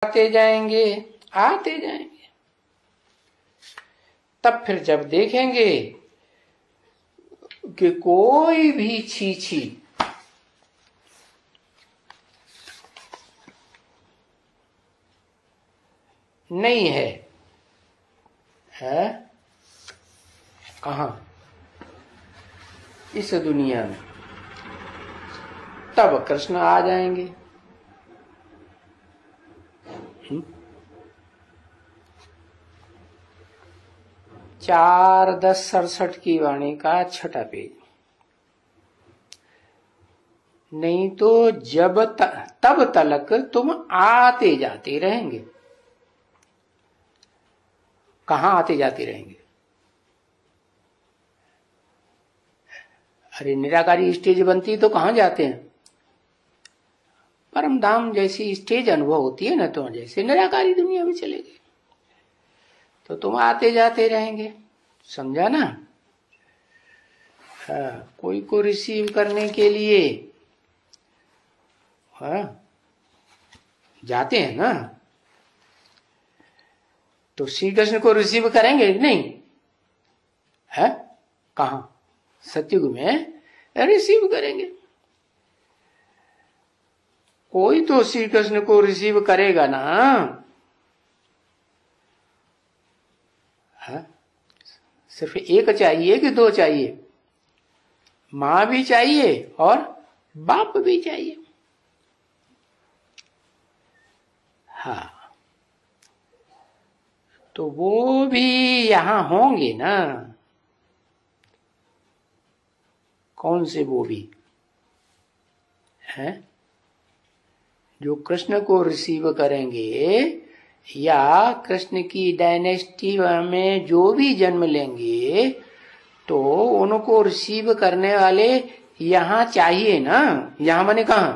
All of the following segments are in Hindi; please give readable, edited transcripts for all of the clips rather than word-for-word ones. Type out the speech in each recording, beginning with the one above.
आते जाएंगे आते जाएंगे। तब फिर जब देखेंगे कि कोई भी छीछी नहीं है कहां इस दुनिया में, तब कृष्ण आ जाएंगे। 4:10:67 की वाणी का 6ठा पेज। नहीं तो तब तलक तुम आते जाते रहेंगे। कहां आते जाते रहेंगे? अरे निराकारी स्टेज बनती तो कहां जाते हैं? परम धाम जैसी स्टेज अनुभव होती है ना, तो जैसे निराकारी दुनिया में चले गए तो तुम आते जाते रहेंगे। समझा ना? हाँ, कोई को रिसीव करने के लिए हाँ जाते हैं ना, तो श्री कृष्ण को रिसीव करेंगे नहीं है? कहा? सतयुग में रिसीव करेंगे। कोई तो श्री कृष्ण को रिसीव करेगा ना। है? सिर्फ एक चाहिए कि दो चाहिए? मां भी चाहिए और बाप भी चाहिए। हाँ, तो वो भी यहां होंगे ना। कौन से वो भी हैं? जो कृष्ण को रिसीव करेंगे या कृष्ण की डायनेस्टी में जो भी जन्म लेंगे, तो उनको रिसीव करने वाले यहां चाहिए ना। यहां माने कहां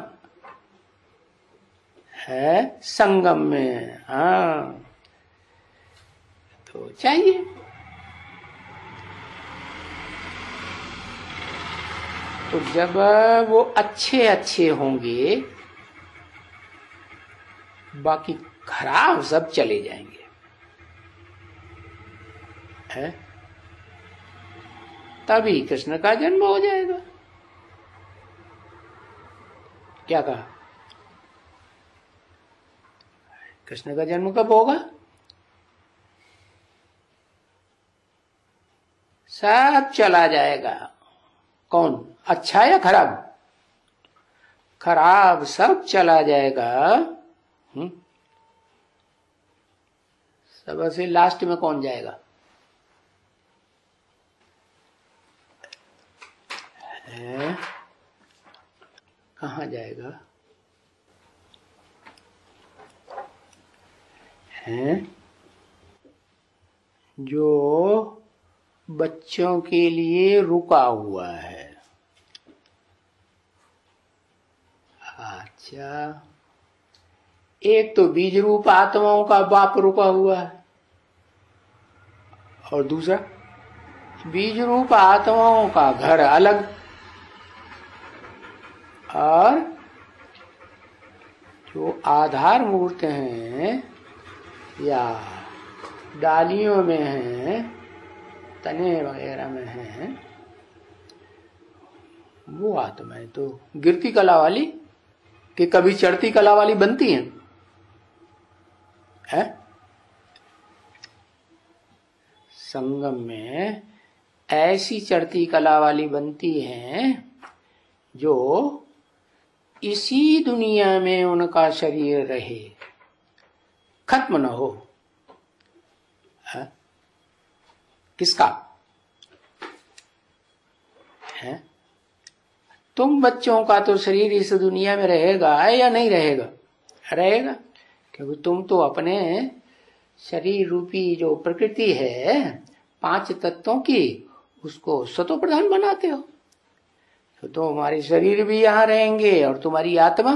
है? संगम में। हाँ, तो चाहिए। तो जब वो अच्छे अच्छे होंगे, बाकी खराब सब चले जाएंगे। है? तभी कृष्ण का जन्म हो जाएगा। क्या कहा? कृष्ण का जन्म कब होगा? सब चला जाएगा। कौन? अच्छा या खराब? खराब सब चला जाएगा। सबसे लास्ट में कौन जाएगा? है? कहां जाएगा? है? जो बच्चों के लिए रुका हुआ है। अच्छा, एक तो बीज रूप आत्माओं का बाप रुका हुआ है, और दूसरा बीज रूप आत्माओं का घर अलग, और जो आधार मूर्त हैं या डालियों में हैं, तने वगैरह में हैं, वो आत्माएं तो गिरती कला वाली कि कभी चढ़ती कला वाली बनती हैं। है? संगम में ऐसी चढ़ती कला वाली बनती हैं जो इसी दुनिया में उनका शरीर रहे, खत्म न हो। है? किसका? है? तुम बच्चों का तो शरीर इस दुनिया में रहेगा या नहीं रहेगा? रहेगा, क्योंकि तुम तो अपने शरीर रूपी जो प्रकृति है 5 तत्वों की, उसको सतो प्रधान बनाते हो। तो तुम्हारे शरीर भी यहाँ रहेंगे और तुम्हारी आत्मा,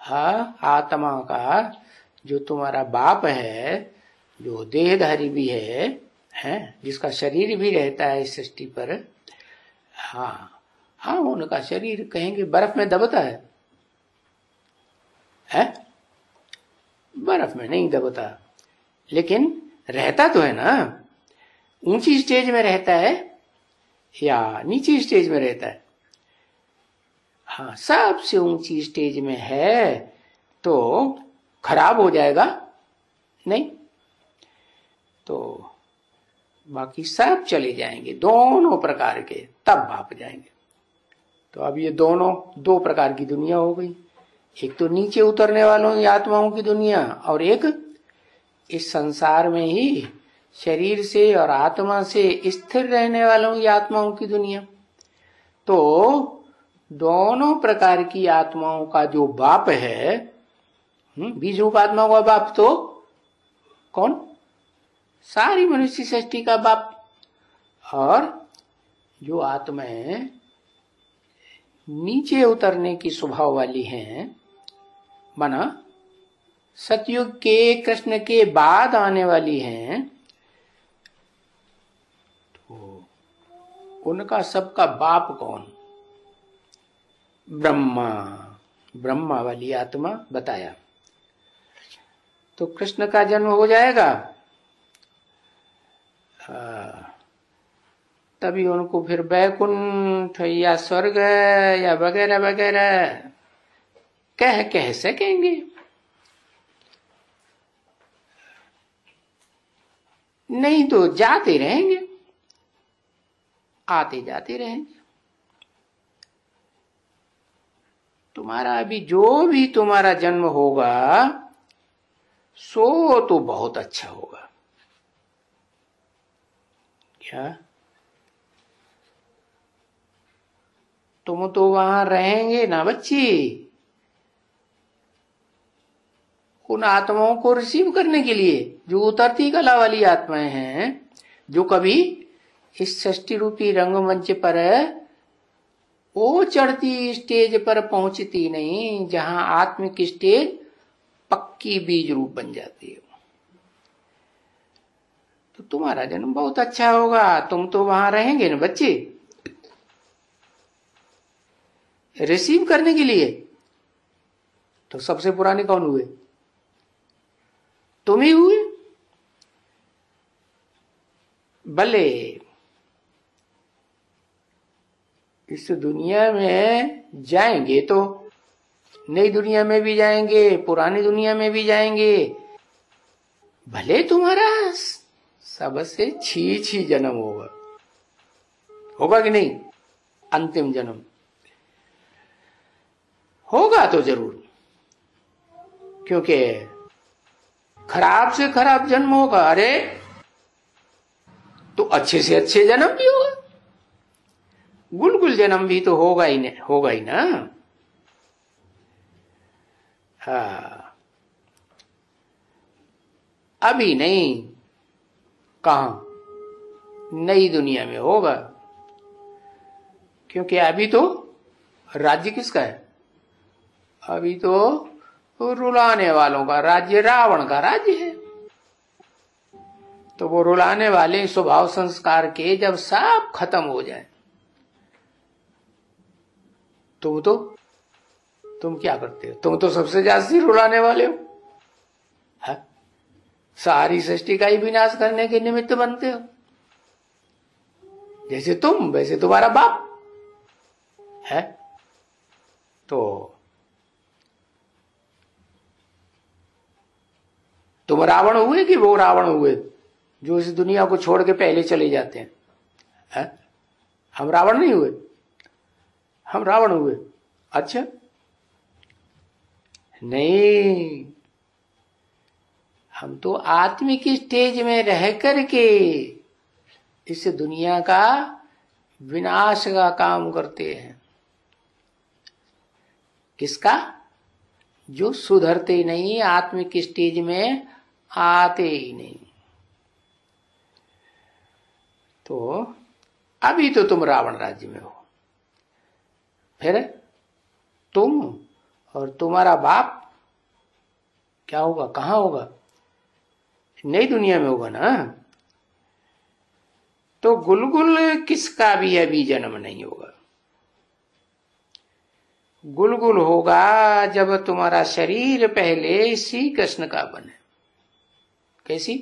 हाँ, आत्मा का जो तुम्हारा बाप है, जो देहधारी भी है, जिसका शरीर भी रहता है इस सृष्टि पर, हाँ हाँ, उनका शरीर कहेंगे बर्फ में दबता है? बर्फ में नहीं दबता, लेकिन रहता तो है ना। ऊंची स्टेज में रहता है या नीची स्टेज में रहता है? हाँ, सबसे ऊंची स्टेज में है तो खराब हो जाएगा नहीं, तो बाकी सब चले जाएंगे, दोनों प्रकार के, तब भाप जाएंगे। तो अब ये दोनों दो प्रकार की दुनिया हो गई, एक तो नीचे उतरने वालों की आत्माओं की दुनिया, और एक इस संसार में ही शरीर से और आत्मा से स्थिर रहने वालों की आत्माओं की दुनिया। तो दोनों प्रकार की आत्माओं का जो बाप है, बीज रूप आत्माओं का बाप तो कौन? सारी मनुष्य सृष्टि का बाप। और जो आत्माएं नीचे उतरने की स्वभाव वाली हैं, माना सतयुग के कृष्ण के बाद आने वाली हैं, तो उनका सबका बाप कौन? ब्रह्मा। ब्रह्मा वाली आत्मा बताया। तो कृष्ण का जन्म हो जाएगा, तभी उनको फिर बैकुंठ या स्वर्ग या वगैरह वगैरह कह सकेंगे। नहीं तो जाते रहेंगे, आते जाते रहेंगे। तुम्हारा अभी जो भी तुम्हारा जन्म होगा सो तो बहुत अच्छा होगा। क्या तुम तो वहां रहेंगे ना बच्ची, उन आत्माओं को रिसीव करने के लिए, जो उतरती कला वाली आत्माएं हैं, जो कभी इस सृष्टि रूपी रंगमंच पर वो चढ़ती स्टेज पर पहुंचती नहीं जहां आत्मिक स्टेज पक्की बीज रूप बन जाती है। तो तुम्हारा जन्म बहुत अच्छा होगा, तुम तो वहां रहेंगे ना बच्चे, रिसीव करने के लिए। तो सबसे पुराने कौन हुए? तुम ही हुए। भले इस दुनिया में जाएंगे तो नई दुनिया में भी जाएंगे, पुरानी दुनिया में भी जाएंगे, भले तुम्हारा सबसे छी जन्म होगा कि नहीं? अंतिम जन्म होगा तो जरूर, क्योंकि खराब से खराब जन्म होगा, अरे तो अच्छे से अच्छे जन्म भी होगा, गुलगुल जन्म भी तो होगा ही ना। हाँ, अभी नहीं, कहां? नई दुनिया में होगा, क्योंकि अभी तो राज्य किसका है? अभी तो रुलाने वालों का राज्य, रावण का राज्य है। तो वो रुलाने वाले स्वभाव संस्कार के जब सब खत्म हो जाए, तो तुम क्या करते हो? तुम तो सबसे ज्यादा रुलाने वाले हो, है? सारी सृष्टि का ही विनाश करने के निमित्त बनते हो। जैसे तुम वैसे तुम्हारा बाप है। तो तुम रावण हुए कि वो रावण हुए जो इस दुनिया को छोड़ के पहले चले जाते हैं? है? हम रावण नहीं हुए, हम रावण हुए। अच्छा नहीं, हम तो आत्मिक स्टेज में रह करके इस दुनिया का विनाश का काम करते हैं। किसका? जो सुधरते नहीं, आत्मिक स्टेज में आते ही नहीं। तो अभी तो तुम रावण राज्य में हो, फिर तुम और तुम्हारा बाप क्या होगा? कहां होगा? नई दुनिया में होगा ना। तो गुलगुल किसका भी अभी जन्म नहीं होगा, गुलगुल होगा जब तुम्हारा शरीर पहले श्री कृष्ण का बने। कैसी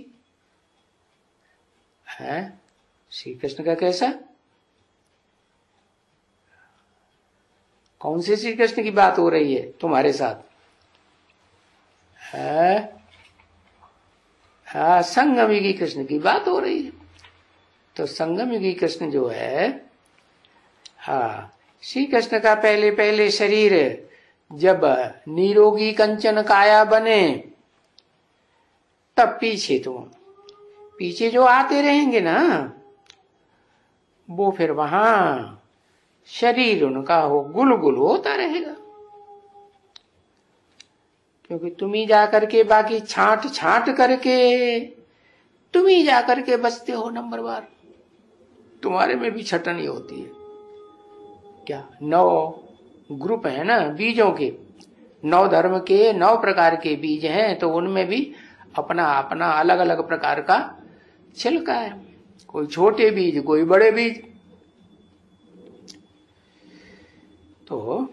है? श्री कृष्ण का कैसा? कौन से श्री कृष्ण की बात हो रही है तुम्हारे साथ? है हाँ, संगम युगी कृष्ण की बात हो रही है। तो संगम युगी कृष्ण जो है, हाँ, श्री कृष्ण का पहले पहले शरीर जब निरोगी कंचन काया बने, तब पीछे जो आते रहेंगे ना, वो फिर वहां शरीर उनका हो गुलगुल होता रहेगा। क्योंकि तुम ही जाकर के बाकी छांट छांट करके तुम ही जाकर के बचते हो नंबर बार। तुम्हारे में भी छटनी होती है क्या? 9 ग्रुप है ना बीजों के, 9 धर्म के 9 प्रकार के बीज हैं, तो उनमें भी अपना अपना अलग अलग प्रकार का छिलका है। कोई छोटे बीज, कोई बड़े बीज। तो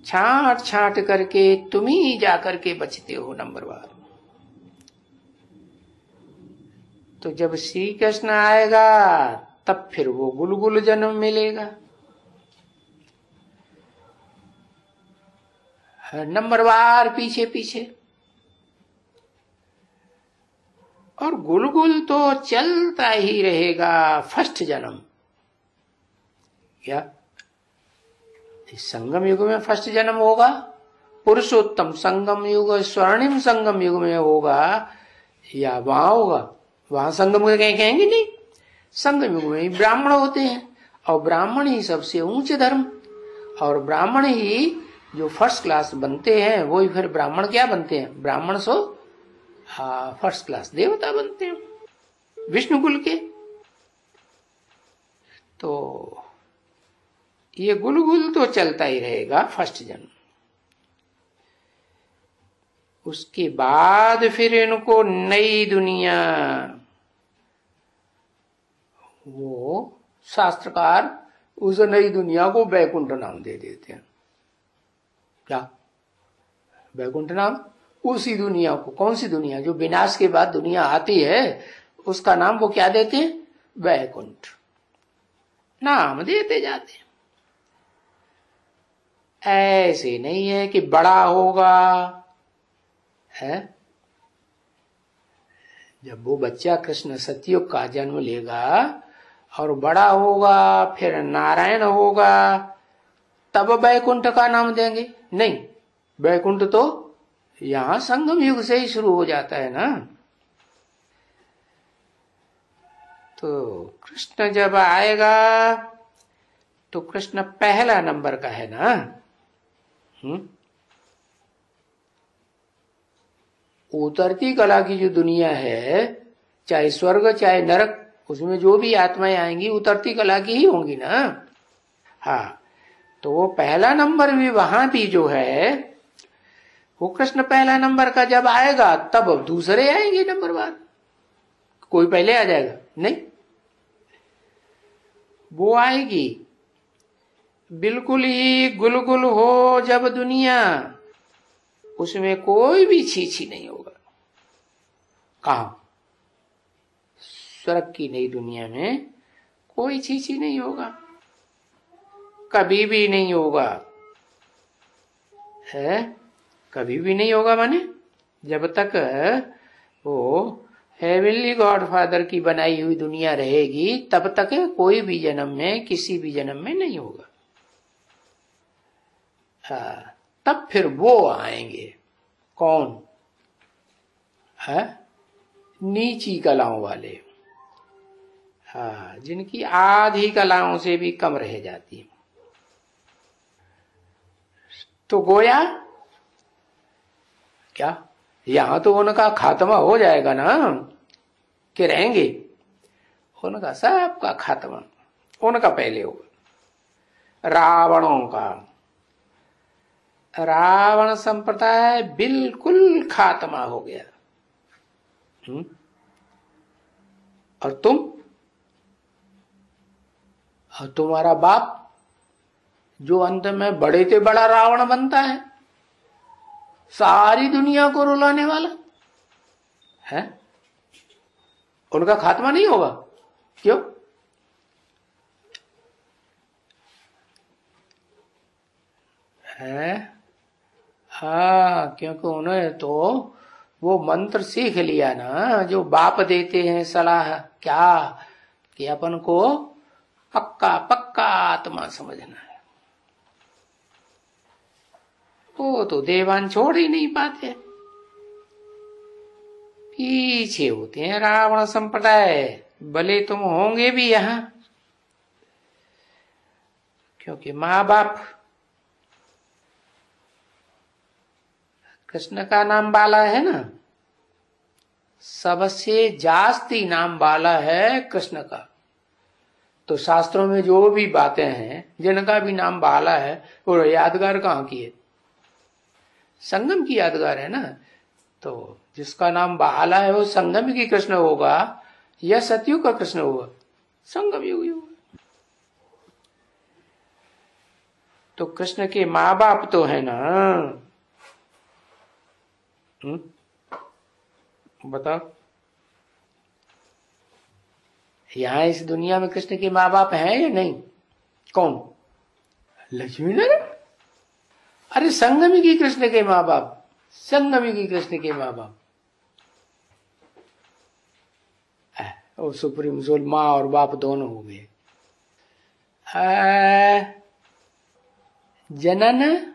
छांट छांट करके तुम ही जाकर के बचते हो नंबर बार। तो जब श्री कृष्ण आएगा तब फिर वो गुलगुल जन्म मिलेगा। नंबर बार पीछे पीछे। और गुलगुल तो चलता ही रहेगा फर्स्ट जन्म। क्या इस संगम युग में फर्स्ट जन्म होगा? पुरुषोत्तम संगम युग, स्वर्णिम संगम युग में होगा या वहां होगा? वहां संगम युग कहेंगे नहीं। संगम युग में ब्राह्मण होते हैं, और ब्राह्मण ही सबसे ऊंचे धर्म, और ब्राह्मण ही जो फर्स्ट क्लास बनते हैं, वो ही फिर ब्राह्मण क्या बनते हैं? ब्राह्मण सो फर्स्ट क्लास देवता बनते हैं विष्णु कुल के। तो ये गुलगुल तो चलता ही रहेगा फर्स्ट जन्म। उसके बाद फिर इनको नई दुनिया, वो शास्त्रकार उस नई दुनिया को वैकुंठ नाम दे देते हैं। क्या वैकुंठ नाम? उसी दुनिया को, कौन सी दुनिया? जो विनाश के बाद दुनिया आती है, उसका नाम वो क्या देते हैं? वैकुंठ नाम देते जाते हैं। ऐसे नहीं है कि बड़ा होगा है। जब वो बच्चा कृष्ण सतयुग का जन्म लेगा और बड़ा होगा, फिर नारायण होगा, तब वैकुंठ का नाम देंगे? नहीं, वैकुंठ तो यहां संगम युग से ही शुरू हो जाता है ना। तो कृष्ण जब आएगा तो कृष्ण पहला नंबर का है ना। उतरती कला की जो दुनिया है, चाहे स्वर्ग चाहे नरक, उसमें जो भी आत्माएं आएंगी उतरती कला की ही होंगी ना। हाँ, तो वो पहला नंबर भी वहां भी जो है, वो कृष्ण पहला नंबर का जब आएगा तब दूसरे आएंगे नंबर बाद। कोई पहले आ जाएगा? नहीं, वो आएगी बिल्कुल ही गुलगुल हो जब दुनिया, उसमें कोई भी छीछी नहीं होगा। कहा? स्वर्ग की नई दुनिया में कोई छीछी नहीं होगा, कभी भी नहीं होगा है। कभी भी नहीं होगा माने जब तक वो हेवनली गॉडफादर की बनाई हुई दुनिया रहेगी, तब तक कोई भी जन्म में, किसी भी जन्म में नहीं होगा। हाँ, तब फिर वो आएंगे। कौन है? नीची कलाओं वाले। हाँ, जिनकी आधी कलाओं से भी कम रह जाती है। तो गोया क्या यहां तो उनका खात्मा हो जाएगा ना, कि रहेंगे? उनका सबका खात्मा उनका पहले होगा। रावणों का, रावण संप्रदाय बिल्कुल खात्मा हो गया। और तुम और तुम्हारा बाप जो अंत में बड़े से बड़ा रावण बनता है, सारी दुनिया को रुलाने वाला है, उनका खात्मा नहीं होगा? क्यों? है हाँ, क्योंकि उन्होंने तो वो मंत्र सीख लिया ना, जो बाप देते हैं सलाह, क्या कि अपन को पक्का पक्का आत्मा समझना है। वो तो देवान छोड़ ही नहीं पाते, पीछे होते हैं रावण संप्रदाय, भले तुम होंगे भी यहां, क्योंकि माँ बाप कृष्ण का नाम बाला है ना, सबसे जास्ती नाम बाला है कृष्ण का। तो शास्त्रों में जो भी बातें हैं, जिनका भी नाम बाला है, वो यादगार कहाँ की है? संगम की यादगार है ना। तो जिसका नाम बाला है वो संगम की कृष्ण होगा या सतयुग का कृष्ण होगा? संगम युग होगा। तो कृष्ण के माँ बाप तो है ना। बताओ, यहां इस दुनिया में कृष्ण के माँ बाप हैं या नहीं? कौन? लक्ष्मी नारायण। अरे संगमी की कृष्ण के माँ बाप, संगमी की कृष्ण के माँ बाप, वो सुप्रीम सोल माँ और बाप दोनों हो गए। जनन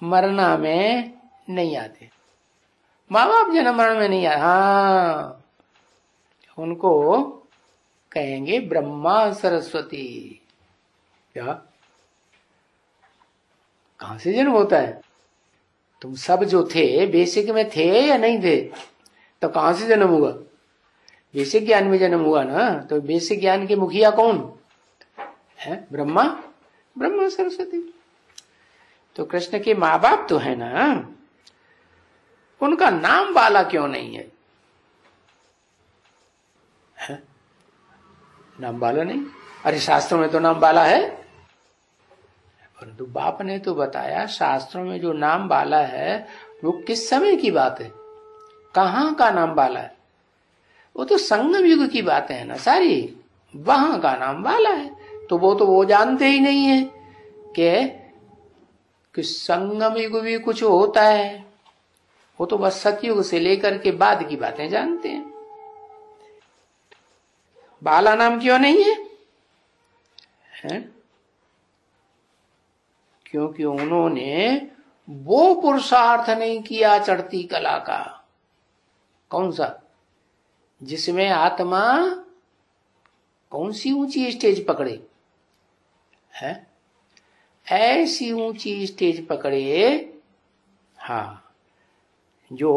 मरना में नहीं आते, माँ बाप जन्म मरण में नहीं आते। हाँ, उनको कहेंगे ब्रह्मा सरस्वती। क्या? कहां से जन्म होता है? तुम सब जो थे बेसिक में थे या नहीं थे? तो कहां से जन्म हुआ? बेसिक ज्ञान में जन्म हुआ ना। तो बेसिक ज्ञान के मुखिया कौन है? ब्रह्मा, ब्रह्मा सरस्वती। तो कृष्ण के माँ बाप तो है ना, उनका नाम बाला क्यों नहीं है? नाम बाला नहीं? अरे शास्त्रों में तो नाम बाला है, परंतु बाप ने तो बताया शास्त्रों में जो नाम बाला है वो किस समय की बात है, कहां का नाम बाला है? वो तो संगम युग की बातें है ना सारी, वहां का नाम बाला है। तो वो जानते ही नहीं है कि संगम युग भी कुछ होता है। वो तो बस सतयुग से लेकर के बाद की बातें जानते हैं। बाला नाम क्यों नहीं है? क्योंकि उन्होंने वो पुरुषार्थ नहीं किया चढ़ती कला का। कौन सा? जिसमें आत्मा कौन सी ऊंची स्टेज पकड़े है, ऐसी ऊंची स्टेज पकड़े। हाँ, जो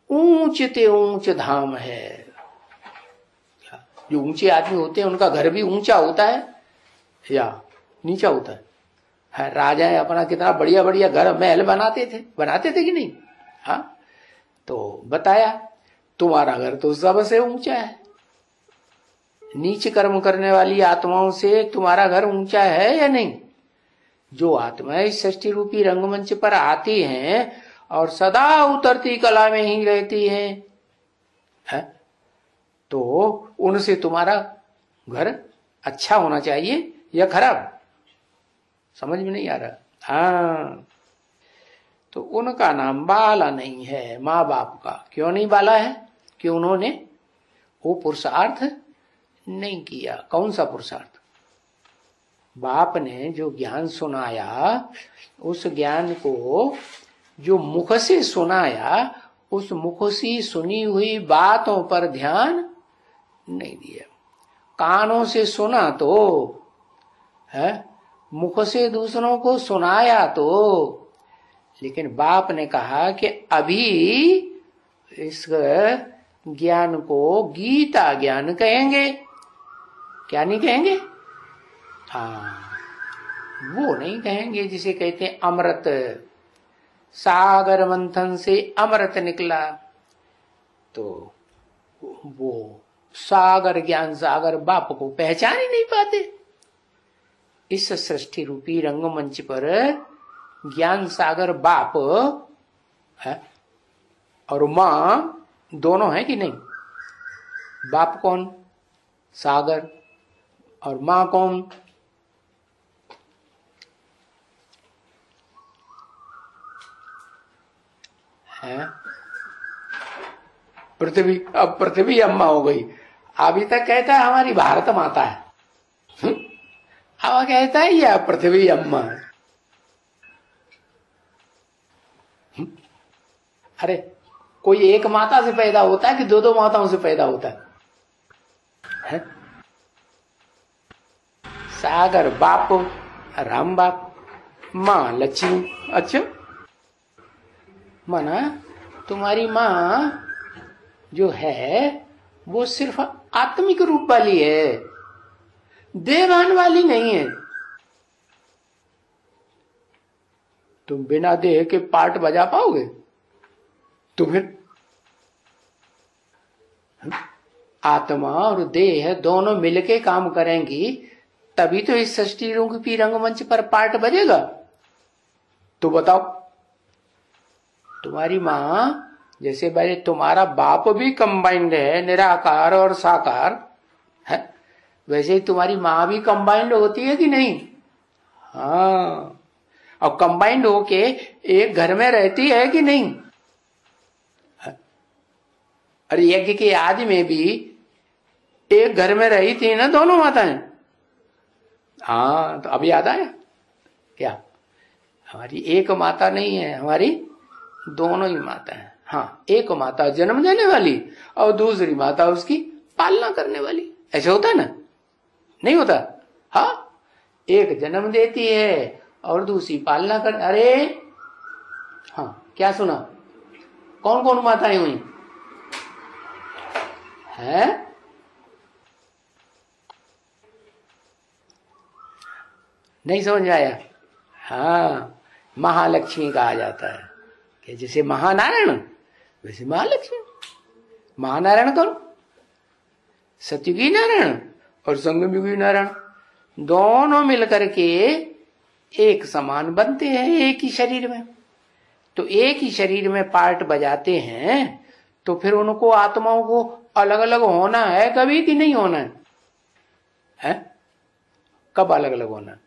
ऊंचते ऊंच धाम है। जो ऊंचे आदमी होते हैं उनका घर भी ऊंचा होता है या नीचा होता है? राजा अपना कितना बढ़िया बढ़िया घर महल बनाते थे कि नहीं? हाँ, तो बताया तुम्हारा घर तो सबसे ऊंचा है। नीच कर्म करने वाली आत्माओं से तुम्हारा घर ऊंचा है या नहीं? जो आत्माएं सृष्टि रूपी रंगमंच पर आती हैं और सदा उतरती कला में ही रहती हैं, तो उनसे तुम्हारा घर अच्छा होना चाहिए या खराब? समझ में नहीं आ रहा? हाँ, तो उनका नाम बाला नहीं है माँ बाप का। क्यों नहीं बाला है? कि उन्होंने वो पुरुषार्थ नहीं किया। कौन सा पुरुषार्थ? बाप ने जो ज्ञान सुनाया, उस ज्ञान को जो मुख से सुनाया, उस मुख से सुनी हुई बातों पर ध्यान नहीं दिया। कानों से सुना तो है, मुख से दूसरों को सुनाया तो, लेकिन बाप ने कहा कि अभी इस ज्ञान को गीता ज्ञान कहेंगे। क्या नहीं कहेंगे? हाँ, वो नहीं कहेंगे जिसे कहते हैं अमृत। सागर मंथन से अमृत निकला, तो वो सागर ज्ञान सागर बाप को पहचान ही नहीं पाते। इस सृष्टि रूपी रंगमंच पर ज्ञान सागर बाप है और माँ दोनों है कि नहीं? बाप कौन? सागर। और माँ कौन? है पृथ्वी। अब पृथ्वी अम्मा हो गई। अभी तक कहता है हमारी भारत माता है, अब कहता है यह पृथ्वी अम्मा है। अरे कोई एक माता से पैदा होता है कि दो दो माताओं से पैदा होता है? सागर बाप, राम बाप, माँ लक्ष्मी। अच्छा, माना तुम्हारी माँ जो है वो सिर्फ आत्मिक रूप वाली है, देवान वाली नहीं है। तुम बिना देह के पार्ट बजा पाओगे? तो फिर आत्मा और देह दोनों मिलके काम करेंगी तभी तो इस सृष्टि रूपी रंगमंच पर पार्ट बजेगा। तो बताओ, तुम्हारी माँ जैसे भाई तुम्हारा बाप भी कंबाइंड है, निराकार और साकार है, वैसे ही तुम्हारी माँ भी कंबाइंड होती है कि नहीं? हाँ, और कंबाइंड होके एक घर में रहती है कि नहीं? अरे यज्ञ के आदि में भी एक घर में रही थी ना दोनों माताएं। हाँ, तो अब याद आया क्या? हमारी एक माता नहीं है, हमारी दोनों ही माता है। हाँ, एक माता जन्म देने वाली और दूसरी माता उसकी पालना करने वाली। ऐसे होता है ना? नहीं होता? हाँ, एक जन्म देती है और दूसरी पालना कर। अरे हाँ, क्या सुना? कौन कौन माताएं हुई हैं? नहीं समझ में आया? हाँ, महालक्ष्मी कहा जाता है कि जैसे महानारायण वैसे महालक्ष्मी। महानारायण कौन? सतयुगी नारायण और संगमयुगी नारायण, दोनों मिलकर के एक समान बनते हैं एक ही शरीर में। तो एक ही शरीर में पार्ट बजाते हैं तो फिर उनको आत्माओं को अलग अलग होना है कभी कि नहीं होना है? कब अलग अलग होना है?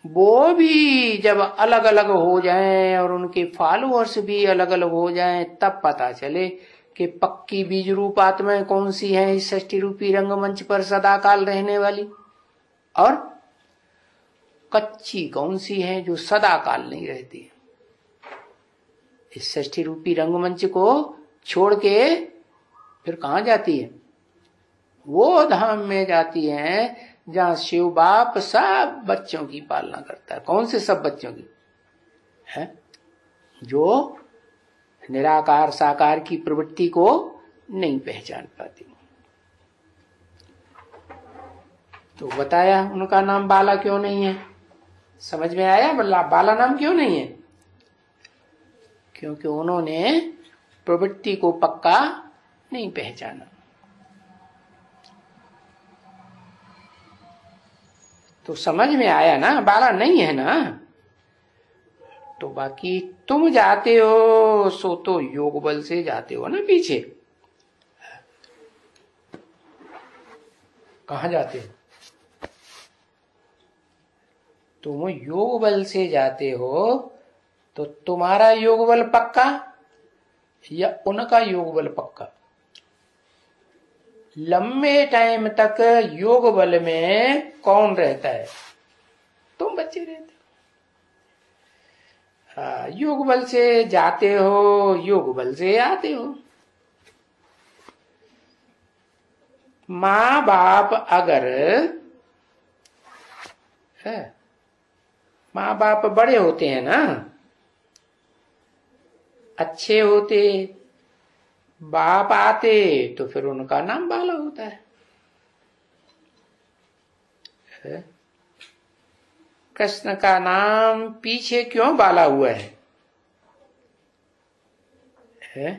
वो भी जब अलग अलग हो जाएं और उनके फॉलोअर्स भी अलग अलग हो जाएं तब पता चले कि पक्की बीज रूप आत्माएं कौन सी हैं इस सृष्टि रूपी रंगमंच पर सदाकाल रहने वाली, और कच्ची कौन सी है जो सदाकाल नहीं रहती। इस सृष्टि रूपी रंगमंच को छोड़ के फिर कहां जाती है? वो धाम में जाती है जहां शिव बाप सब बच्चों की पालना करता है। कौन से सब बच्चों की? है जो निराकार साकार की प्रवृत्ति को नहीं पहचान पाती। तो बताया उनका नाम बाला क्यों नहीं है। समझ में आया? बाला नाम क्यों नहीं है? क्योंकि उन्होंने प्रवृत्ति को पक्का नहीं पहचाना। तो समझ में आया ना? बाला नहीं है ना? तो बाकी तुम जाते हो सो तो योग बल से जाते हो ना पीछे। कहां जाते हो? तुम योग बल से जाते हो तो तुम्हारा योग बल पक्का या उनका योग बल पक्का? लंबे टाइम तक योग बल में कौन रहता है? तुम बच्चे रहते हो। योग बल से जाते हो, योग बल से आते हो। माँ बाप अगर है, माँ बाप बड़े होते हैं ना, अच्छे होते, बाप आते तो फिर उनका नाम बाला होता है। कृष्ण का नाम पीछे क्यों बाला हुआ है?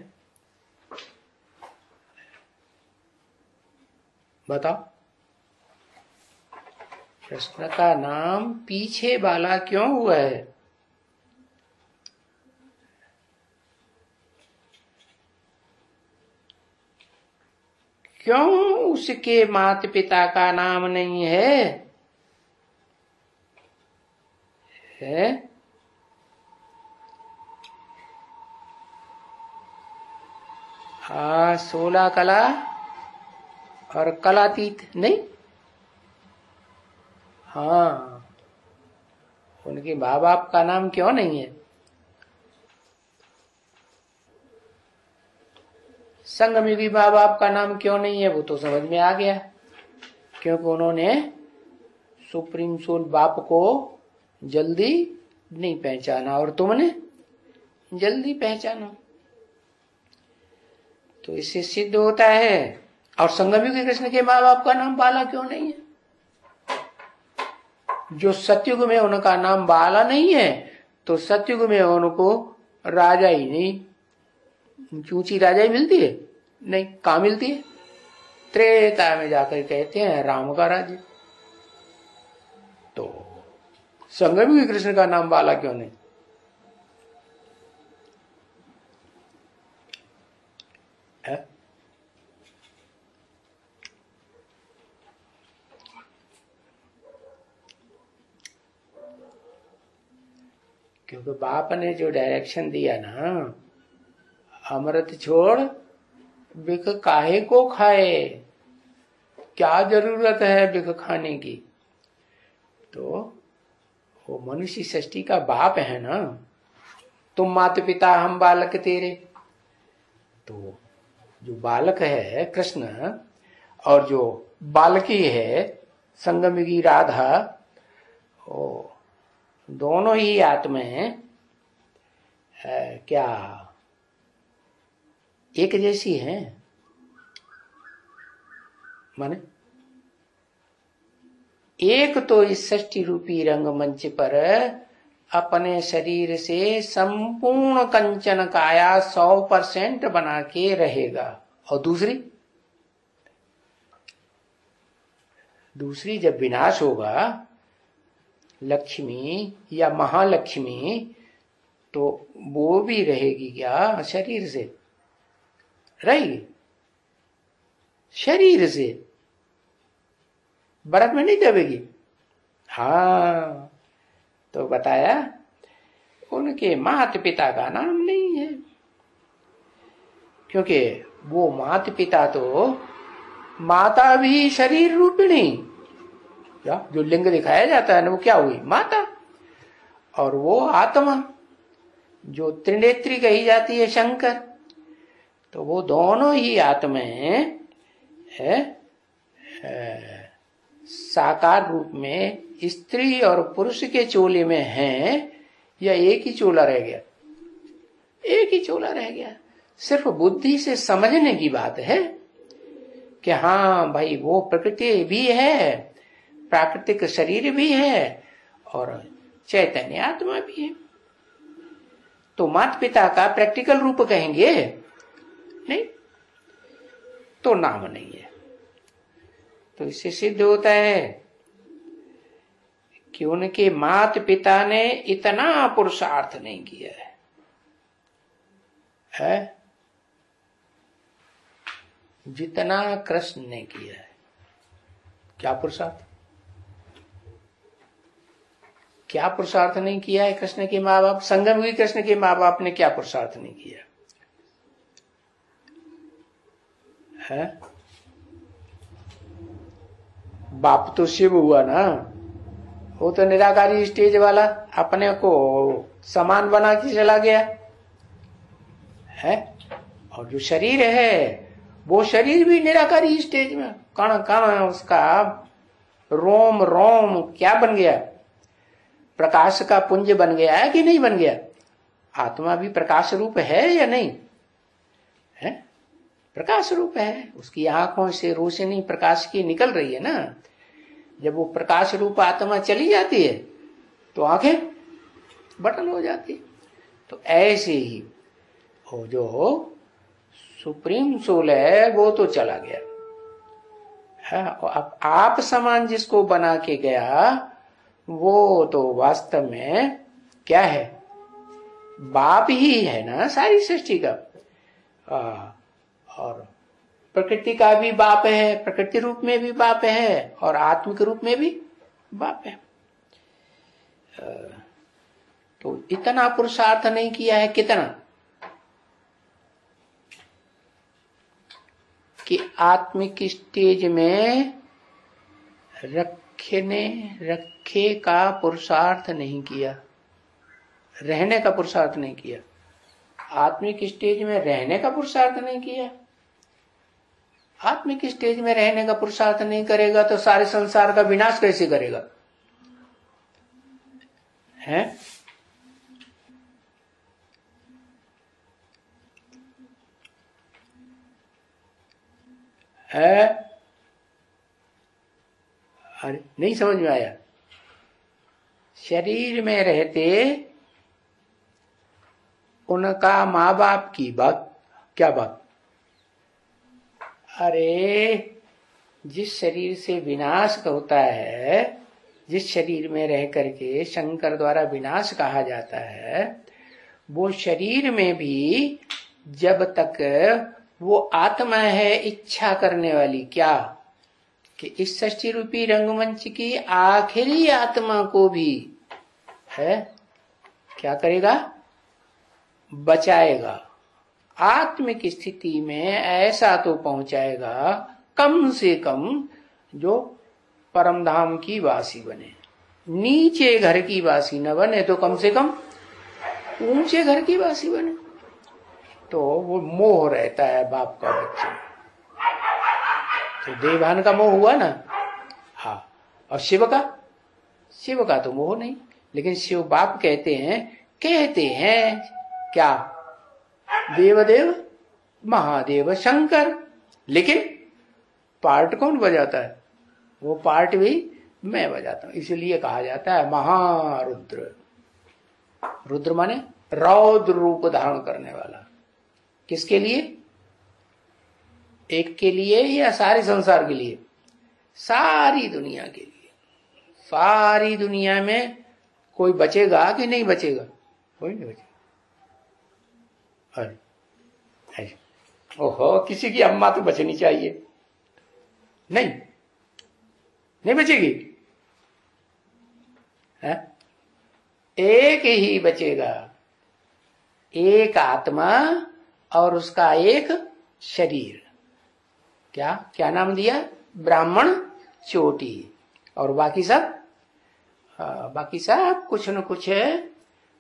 बताओ। कृष्ण का नाम पीछे वाला क्यों हुआ है? क्यों उसके माता पिता का नाम नहीं है? है? हाँ, 16 कला और कलातीत नहीं। हाँ, उनके माँ बाप का नाम क्यों नहीं है? संगमयुगी माँ बाप का नाम क्यों नहीं है? वो तो समझ में आ गया, क्योंकि उन्होंने सुप्रीम सोल बाप को जल्दी नहीं पहचाना और तुमने जल्दी पहचाना। तो इससे सिद्ध होता है। और संगमयुगी कृष्ण के माँ बाप का नाम बाला क्यों नहीं है? जो सतयुग में उनका नाम बाला नहीं है, तो सतयुग में उनको राजा ही नहीं, ऊंची राजा ही मिलती है नहीं। कहां मिलती है? त्रेता में जाकर कहते हैं राम का राज्य। तो संगमयुगी कृष्ण का नाम बाला क्यों नहीं? है? क्योंकि बाप ने जो डायरेक्शन दिया ना, अमृत छोड़ बिख काहे को खाए, क्या जरूरत है बिख खाने की। तो वो मनुष्य सृष्टि का बाप है ना। तुम माता पिता हम बालक तेरे। तो जो बालक है कृष्ण और जो बालकी है संगमयुगी राधा, वो दोनों ही आत्माएं क्या एक जैसी हैं? माने एक तो इस सृष्टि रूपी रंगमंच पर अपने शरीर से संपूर्ण कंचन काया 100% बना के रहेगा, और दूसरी जब विनाश होगा लक्ष्मी या महालक्ष्मी, तो वो भी रहेगी क्या? शरीर से रहेगी, शरीर से बर्फ में नहीं दबेगी। हाँ, तो बताया उनके माता पिता का नाम नहीं है, क्योंकि वो माता पिता तो माता भी शरीर रूपिणी, क्या जो लिंग दिखाया जाता है ना, वो क्या हुई? माता। और वो आत्मा जो त्रिनेत्री कही जाती है शंकर। तो वो दोनों ही आत्माएं है साकार रूप में स्त्री और पुरुष के चोले में हैं, या एक ही चोला रह गया? एक ही चोला रह गया। सिर्फ बुद्धि से समझने की बात है कि हाँ भाई, वो प्रकृति भी है, प्राकृतिक शरीर भी है और चैतन्य आत्मा भी है। तो माता पिता का प्रैक्टिकल रूप कहेंगे नहीं, तो नाम नहीं है। तो इससे सिद्ध होता है कि उनके माता पिता ने इतना पुरुषार्थ नहीं किया है जितना कृष्ण ने किया है। क्या पुरुषार्थ? क्या पुरुषार्थ नहीं किया है कृष्ण के माँ बाप? संगमयुगी कृष्ण के माँ बाप ने क्या पुरुषार्थ नहीं किया है? बाप तो शिव हुआ ना, वो तो निराकारी स्टेज वाला, अपने को समान बना के चला गया है। और जो शरीर है, वो शरीर भी निराकारी स्टेज में, कण कण उसका रोम रोम क्या बन गया? प्रकाश का पुंज बन गया है कि नहीं बन गया? आत्मा भी प्रकाश रूप है या नहीं है? प्रकाश रूप है। उसकी आंखों से रोशनी प्रकाश की निकल रही है ना। जब वो प्रकाश रूप आत्मा चली जाती है तो आंखें बटन हो जाती। तो ऐसे ही वो जो सुप्रीम सोल है वो तो चला गया है। अब आप समान जिसको बना के गया वो तो वास्तव में क्या है, बाप ही है ना सारी सृष्टि का। और प्रकृति का भी बाप है, प्रकृति रूप में भी बाप है और आत्म के रूप में भी बाप है। तो इतना पुरुषार्थ नहीं किया है, कितना कि आत्मिक स्टेज में रखे का पुरुषार्थ नहीं किया, रहने का पुरुषार्थ नहीं किया। आत्मिक स्टेज में रहने का पुरुषार्थ नहीं किया। आत्मिक स्टेज में रहने का पुरुषार्थ नहीं करेगा तो सारे संसार का विनाश कैसे करेगा, है? अरे नहीं समझ में आया। शरीर में रहते उनका माँ बाप की बात, क्या बात? अरे जिस शरीर से विनाश होता है, जिस शरीर में रह करके शंकर द्वारा विनाश कहा जाता है, वो शरीर में भी जब तक वो आत्मा है इच्छा करने वाली, क्या कि इस सृष्टि रूपी रंगमंच की आखिरी आत्मा को भी है क्या करेगा, बचाएगा। आत्मिक स्थिति में ऐसा तो पहुंचाएगा कम से कम जो परम धाम की वासी बने। नीचे घर की वासी न बने तो कम से कम ऊंचे घर की वासी बने। तो वो मोह रहता है बाप का बच्चे, तो देवान का मोह हुआ ना। हाँ, और शिव का तो मोह नहीं, लेकिन शिव बाप कहते हैं क्या, देवदेव महादेव शंकर, लेकिन पार्ट कौन बजाता है? वो पार्ट भी मैं बजाता हूं। इसलिए कहा जाता है महारुद्र। रुद्र माने रौद्र रूप धारण करने वाला। किसके लिए? एक के लिए या सारे संसार के लिए? सारी दुनिया के लिए। सारी दुनिया में कोई बचेगा कि नहीं बचेगा? कोई नहीं बचेगा। अरे ओहो, किसी की अम्मा तो बचनी चाहिए, नहीं बचेगी है? एक ही बचेगा, एक आत्मा और उसका एक शरीर। क्या नाम दिया? ब्राह्मण चोटी। और बाकी सब कुछ न कुछ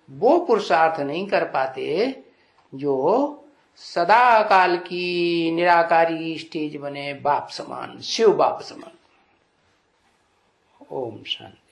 वो पुरुषार्थ नहीं कर पाते जो सदा काल की निराकारी स्टेज बने बाप समान, शिव बाप समान। ओम शांति।